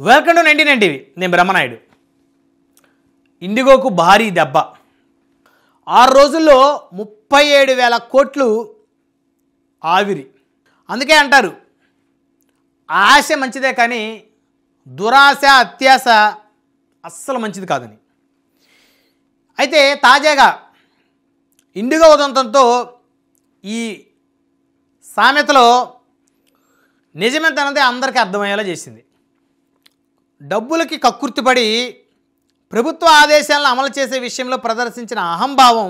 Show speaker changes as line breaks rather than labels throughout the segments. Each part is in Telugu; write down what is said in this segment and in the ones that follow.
Welcome to 99 TV. నేను బ్రహ్మనాయుడు. ఇండిగోకు భారీ దెబ్బ. 6 రోజుల్లో 37,000 కోట్లు ఆవిరి. అందుకే అంటారు ఆశ మంచిదే కానీ దురాశ అత్యాశ అస్సలు మంచిది కాదని. అయితే తాజాగా ఇండిగో ఉదంతంతో ఈ సామెతలో నిజమెంతనదే అందరికీ అర్థమయ్యేలా చేసింది. డబ్బులకి కక్కుర్తిపడి ప్రభుత్వ ఆదేశాలను అమలు చేసే విషయంలో ప్రదర్శించిన అహంభావం,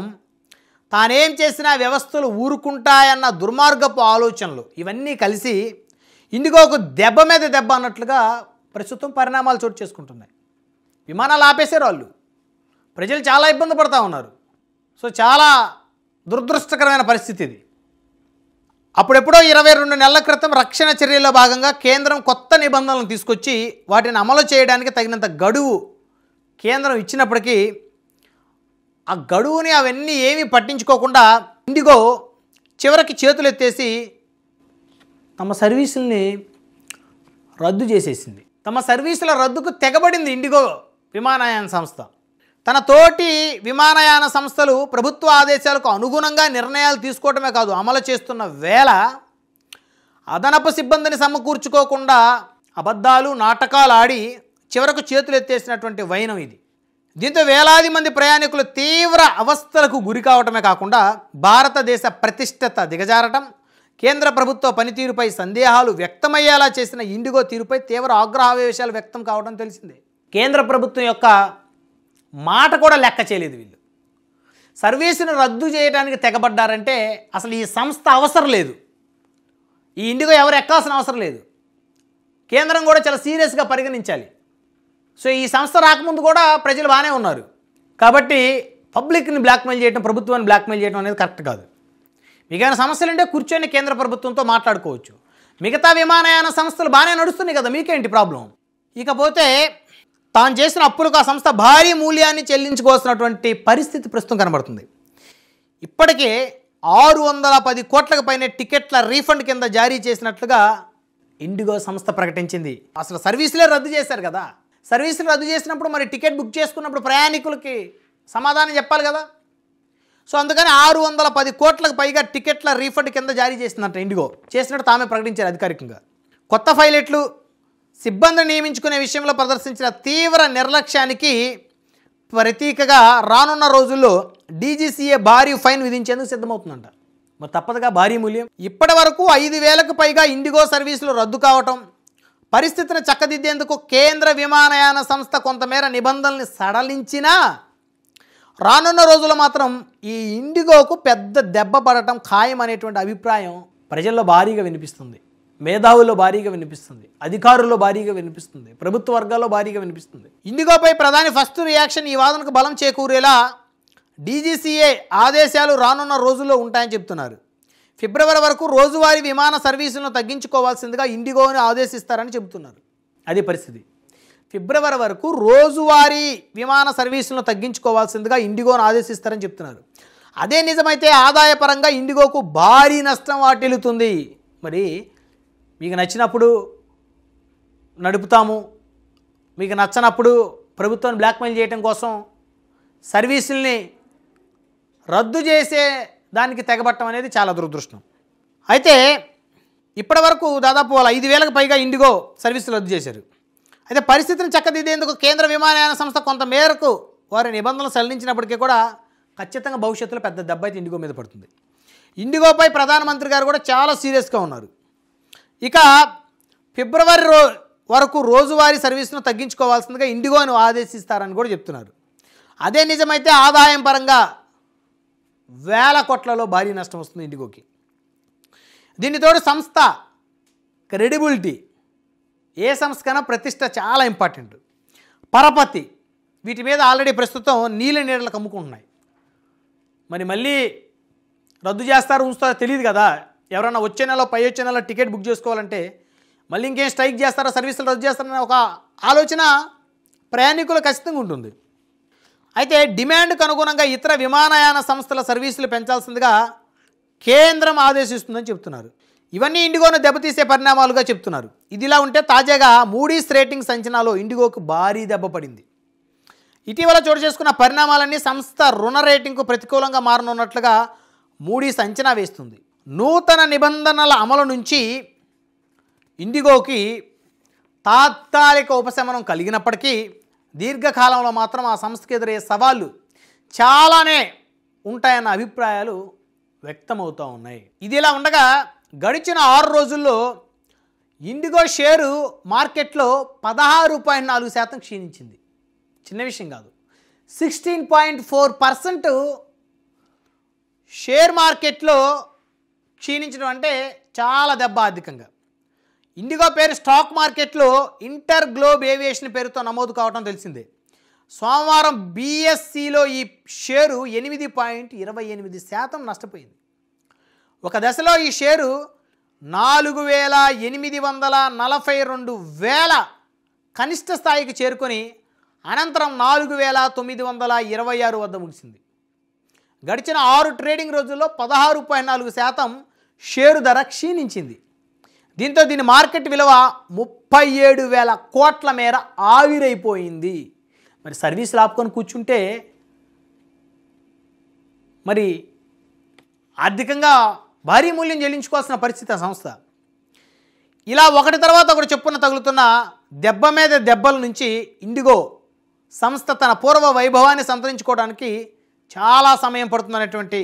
తానేం చేసినా వ్యవస్థలు ఊరుకుంటాయన్న దుర్మార్గపు ఆలోచనలు ఇవన్నీ కలిసి ఇండిగోకు దెబ్బ మీద దెబ్బ అన్నట్లుగా ప్రస్తుతం పరిణామాలు చోటు చేసుకుంటున్నాయి. విమానాలు ఆపేశారు వాళ్ళు. ప్రజలు చాలా ఇబ్బంది పడుతూ ఉన్నారు. సో చాలా దురదృష్టకరమైన పరిస్థితి ఇది. అప్పుడెప్పుడో 22 నెలల క్రితం రక్షణ చర్యల్లో భాగంగా కేంద్రం కొత్త నిబంధనలను తీసుకొచ్చి వాటిని అమలు చేయడానికి తగినంత గడువు కేంద్రం ఇచ్చినప్పటికీ ఆ గడువుని అవన్నీ ఏమీ పట్టించుకోకుండా ఇండిగో చివరికి చేతులు ఎత్తేసి తమ సర్వీసుల్ని రద్దు చేసేసింది. తమ సర్వీసుల రద్దుకు తెగబడింది ఇండిగో విమానయాన సంస్థ. తన తోటి విమానయాన సంస్థలు ప్రభుత్వ ఆదేశాలకు అనుగుణంగా నిర్ణయాలు తీసుకోవడమే కాదు, అమలు చేస్తున్న వేళ అదనపు సిబ్బందిని సమకూర్చుకోకుండా అబద్ధాలు నాటకాలు ఆడి చివరకు చేతులు ఎత్తేసినటువంటి వైనం ఇది. దీంతో వేలాది మంది ప్రయాణికులు తీవ్ర అవస్థలకు గురి కావటమే కాకుండా భారతదేశ ప్రతిష్టత దిగజారటం, కేంద్ర ప్రభుత్వ పనితీరుపై సందేహాలు వ్యక్తమయ్యేలా చేసిన ఇండిగో తీరుపై తీవ్ర ఆగ్రహావేశాలు వ్యక్తం కావడం తెలిసిందే. కేంద్ర ప్రభుత్వం యొక్క మాట కూడా లెక్క చేయలేదు వీళ్ళు. సర్వీసును రద్దు చేయడానికి తెగబడ్డారంటే అసలు ఈ సంస్థ అవసరం లేదు. ఈ ఇండిగో ఎవరు ఎక్కాల్సిన అవసరం లేదు. కేంద్రం కూడా చాలా సీరియస్గా పరిగణించాలి. సో ఈ సంస్థ రాకముందు కూడా ప్రజలు బాగానే ఉన్నారు. కాబట్టి పబ్లిక్ని బ్లాక్మెయిల్ చేయడం, ప్రభుత్వాన్ని బ్లాక్మెయిల్ చేయడం అనేది కరెక్ట్ కాదు. మిగతా సమస్యలు ఉంటే కూర్చొని కేంద్ర ప్రభుత్వంతో మాట్లాడుకోవచ్చు. మిగతా విమానయాన సంస్థలు బాగానే నడుస్తున్నాయి కదా, మీకేంటి ప్రాబ్లం? ఇకపోతే తాను చేసిన అప్పులకు ఆ సంస్థ భారీ మూల్యాన్ని చెల్లించుకోవాల్సినటువంటి పరిస్థితి ప్రస్తుతం కనబడుతుంది. ఇప్పటికే 610 కోట్లకు పైన టికెట్ల రీఫండ్ కింద జారీ చేసినట్లుగా ఇండిగో సంస్థ ప్రకటించింది. అసలు సర్వీసులే రద్దు చేశారు కదా. సర్వీసులు రద్దు చేసినప్పుడు మరి టికెట్ బుక్ చేసుకున్నప్పుడు ప్రయాణికులకి సమాధానం చెప్పాలి కదా. సో అందుకని 610 కోట్లకు పైగా టికెట్ల రీఫండ్ కింద జారీ చేసిందంట ఇండిగో. చేసినట్టు తామే ప్రకటించారు అధికారికంగా. కొత్త పైలట్లు, సిబ్బందిని నియమించుకునే విషయంలో ప్రదర్శించిన తీవ్ర నిర్లక్ష్యానికి ప్రతీకగా రానున్న రోజుల్లో డీజీసీఏ భారీ ఫైన్ విధించేందుకు సిద్ధమవుతుందంట. మరి తప్పదుగా భారీ మూల్యం. ఇప్పటి వరకు 5,000కు పైగా ఇండిగో సర్వీసులు రద్దు కావటం, పరిస్థితిని చక్కదిద్దేందుకు కేంద్ర విమానయాన సంస్థ కొంతమేర నిబంధనల్ని సడలించినా రానున్న రోజుల్లో మాత్రం ఈ ఇండిగోకు పెద్ద దెబ్బ పడటం ఖాయం అనేటువంటి అభిప్రాయం ప్రజల్లో భారీగా వినిపిస్తుంది. మేధావుల్లో భారీగా వినిపిస్తుంది, అధికారుల్లో భారీగా వినిపిస్తుంది, ప్రభుత్వ వర్గాల్లో భారీగా వినిపిస్తుంది. ఇండిగోపై ప్రధాని ఫస్ట్ రియాక్షన్ ఈ వాదనకు బలం చేకూరేలా డీజీసీఏ ఆదేశాలు రానున్న రోజుల్లో ఉంటాయని చెప్తున్నారు. ఫిబ్రవరి వరకు రోజువారీ విమాన సర్వీసులను తగ్గించుకోవాల్సిందిగా ఇండిగోని ఆదేశిస్తారని చెబుతున్నారు. అది పరిస్థితి. ఫిబ్రవరి వరకు రోజువారీ విమాన సర్వీసులను తగ్గించుకోవాల్సిందిగా ఇండిగోని ఆదేశిస్తారని చెప్తున్నారు. అదే నిజమైతే ఆదాయపరంగా ఇండిగోకు భారీ నష్టం వాటిల్లుతుంది. మరి మీకు నచ్చినప్పుడు నడుపుతాము, మీకు నచ్చనప్పుడు ప్రభుత్వాన్ని బ్లాక్మెయిల్ చేయడం కోసం సర్వీసుల్ని రద్దు చేసే దానికి తెగబట్టడం అనేది చాలా దురదృష్టం. అయితే ఇప్పటి వరకు దాదాపు 5,000కు పైగా ఇండిగో సర్వీసులు రద్దు చేశారు. అయితే పరిస్థితిని చక్కదిద్దేందుకు కేంద్ర విమానయాన సంస్థ కొంత మేరకు వారి నిబంధనలు సడలించినప్పటికీ కూడా ఖచ్చితంగా భవిష్యత్తులో పెద్ద దెబ్బ అయితే ఇండిగో మీద పడుతుంది. ఇండిగోపై ప్రధానమంత్రి గారు కూడా చాలా సీరియస్గా ఉన్నారు. ఇక ఫిబ్రవరి వరకు రోజువారీ సర్వీసును తగ్గించుకోవాల్సిందిగా ఇండిగోను ఆదేశిస్తారని కూడా చెప్తున్నారు. అదే నిజమైతే ఆదాయం పరంగా వేల కోట్లలో భారీ నష్టం వస్తుంది ఇండిగోకి. దీనితోడు సంస్థ క్రెడిబిలిటీ, ఏ సంస్థకైనా ప్రతిష్ట చాలా ఇంపార్టెంట్. పరపతి, వీటి మీద ఆల్రెడీ ప్రస్తుతం నీళ్ళ నీడలకు అమ్ముకుంటున్నాయి. మరి మళ్ళీ రద్దు చేస్తారో ఉంచుతారో తెలియదు కదా. ఎవరైనా వచ్చే నెల పై వచ్చే నెల టికెట్ బుక్ చేసుకోవాలంటే మళ్ళీ ఇంకేం స్ట్రైక్ చేస్తారో, సర్వీసులు రద్దు చేస్తారనే ఒక ఆలోచన ప్రయాణికులు ఖచ్చితంగా ఉంటుంది. అయితే డిమాండ్కు అనుగుణంగా ఇతర విమానయాన సంస్థల సర్వీసులు పెంచాల్సిందిగా కేంద్రం ఆదేశిస్తుందని చెప్తున్నారు. ఇవన్నీ ఇండిగోను దెబ్బతీసే పరిణామాలుగా చెప్తున్నారు. ఇదిలా ఉంటే తాజాగా మూడీస్ రేటింగ్స్ అంచనాలో ఇండిగోకు భారీ దెబ్బ పడింది. ఇటీవల చోటు చేసుకున్న పరిణామాలన్నీ సంస్థ రుణ రేటింగ్కు ప్రతికూలంగా మారనున్నట్లుగా మూడీస్ అంచనా వేస్తుంది. నూతన నిబంధనల అమలు నుంచి ఇండిగోకి తాత్కాలిక ఉపశమనం కలిగినప్పటికీ దీర్ఘకాలంలో మాత్రం ఆ సంస్థకు ఎదురయ్యే సవాళ్ళు చాలానే ఉంటాయన్న అభిప్రాయాలు వ్యక్తమవుతూ ఉన్నాయి. ఇదిలా ఉండగా గడిచిన 6 రోజుల్లో ఇండిగో షేరు మార్కెట్లో 16.4% క్షీణించింది. చిన్న విషయం కాదు. 16.4% షేర్ మార్కెట్లో క్షీణించడం అంటే చాలా దెబ్బ ఆర్థికంగా. ఇండిగో పేరు స్టాక్ మార్కెట్లో ఇంటర్ గ్లోబ్ ఏవియేషన్ పేరుతో నమోదు కావడం తెలిసిందే. సోమవారం బీఎస్సీలో ఈ షేరు 8.28% నష్టపోయింది. ఒక దశలో ఈ షేరు 4,842,000 కనిష్ట స్థాయికి చేరుకొని అనంతరం 4,926 వద్ద ముగిసింది. గడిచిన 6 ట్రేడింగ్ రోజుల్లో 16.4% షేరు ధర క్షీణించింది. దీంతో దీని మార్కెట్ విలువ 37,000 కోట్ల మేర ఆవిరైపోయింది. మరి సర్వీసులు ఆపుకొని కూర్చుంటే మరి ఆర్థికంగా భారీ మూల్యం చెల్లించుకోవాల్సిన పరిస్థితి ఆ సంస్థ. ఇలా ఒకటి తర్వాత ఒకటి చెప్పున తగులుతున్న దెబ్బ మీద దెబ్బల నుంచి ఇండిగో సంస్థ తన పూర్వ వైభవాన్ని సంతరించుకోవడానికి చాలా సమయం పడుతుందనేటువంటి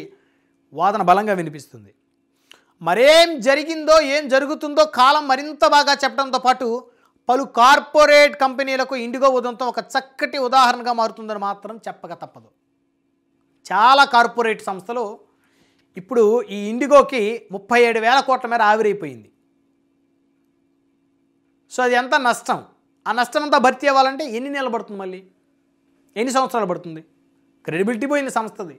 వాదన బలంగా వినిపిస్తుంది. మరేం జరిగిందో ఏం జరుగుతుందో కాలం మరింత బాగా చెప్పడంతో పాటు పలు కార్పొరేట్ కంపెనీలకు ఇండిగో ఉదంతం ఒక చక్కటి ఉదాహరణగా మారుతుందని మాత్రం చెప్పక తప్పదు. చాలా కార్పొరేట్ సంస్థలు ఇప్పుడు ఈ ఇండిగోకి 37,000 కోట్ల మేర ఆవిరైపోయింది. సో అది ఎంత నష్టం? ఆ నష్టం అంతా భర్తీ అవ్వాలంటే ఎన్ని నెలలు పడుతుంది, మళ్ళీ ఎన్ని సంవత్సరాలు పడుతుంది? క్రెడిబిలిటీ పోయింది సంస్థది.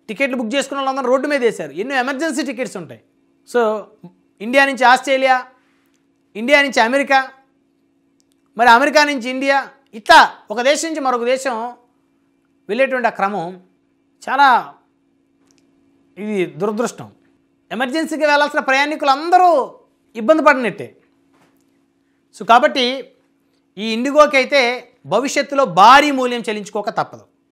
టికెట్లు బుక్ చేసుకున్న వాళ్ళందరూ రోడ్డు మీద వేశారు. ఎన్నో ఎమర్జెన్సీ టికెట్స్ ఉంటాయి. సో ఇండియా నుంచి ఆస్ట్రేలియా, ఇండియా నుంచి అమెరికా, మరి అమెరికా నుంచి ఇండియా, ఇట్లా ఒక దేశం నుంచి మరొక దేశం వెళ్ళేటువంటి ఆ క్రమం చాలా ఇది దురదృష్టం. ఎమర్జెన్సీకి వెళ్ళాల్సిన ప్రయాణికులు అందరూ ఇబ్బంది పడినట్టే. సో కాబట్టి ఈ ఇండిగోకి అయితే భవిష్యత్తులో భారీ మూల్యం చెల్లించుకోక తప్పదు.